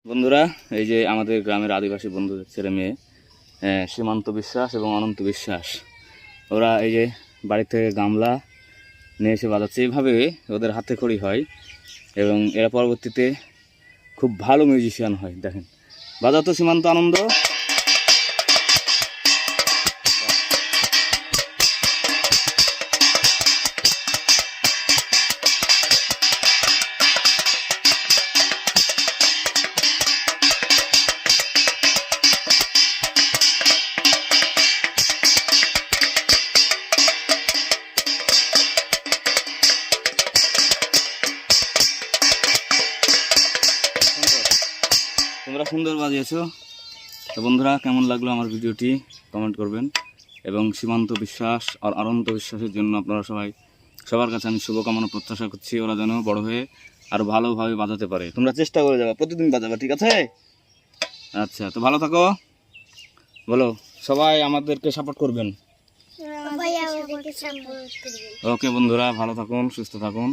বন্ধুরা, এই যে আমাদের গ্রামের আদিবাসী বন্ধুদের ছেলে মেয়ে সীমান্ত বিশ্বাস এবং অনন্ত বিশ্বাস, ওরা এই যে বাড়ি থেকে গামলা নিয়ে এসে বাজাচ্ছে। এইভাবে ওদের হাতে খড়ি হয় এবং এরা পরবর্তীতে খুব ভালো মিউজিশিয়ান হয়। দেখেন, বাজাও তো সীমান্ত আনন্দ। তোমরা সুন্দর বাজিয়েছো। তো বন্ধুরা, কেমন লাগলো আমার ভিডিওটি কমেন্ট করবেন। এবং সীমান্ত বিশ্বাস আর অনন্ত বিশ্বাসের জন্য আপনারা সবার কাছে আমি শুভকামনা প্রত্যাশা করছি, ওরা যেন বড় হয়ে আরও ভালোভাবে বাজাতে পারে। তোমরা চেষ্টা করে যাবে, প্রতিদিন বাজাবে, ঠিক আছে? আচ্ছা, তো ভালো থাকো। বলো, সবাই আমাদেরকে সাপোর্ট করবেন। ওকে বন্ধুরা, ভালো থাকুন, সুস্থ থাকুন।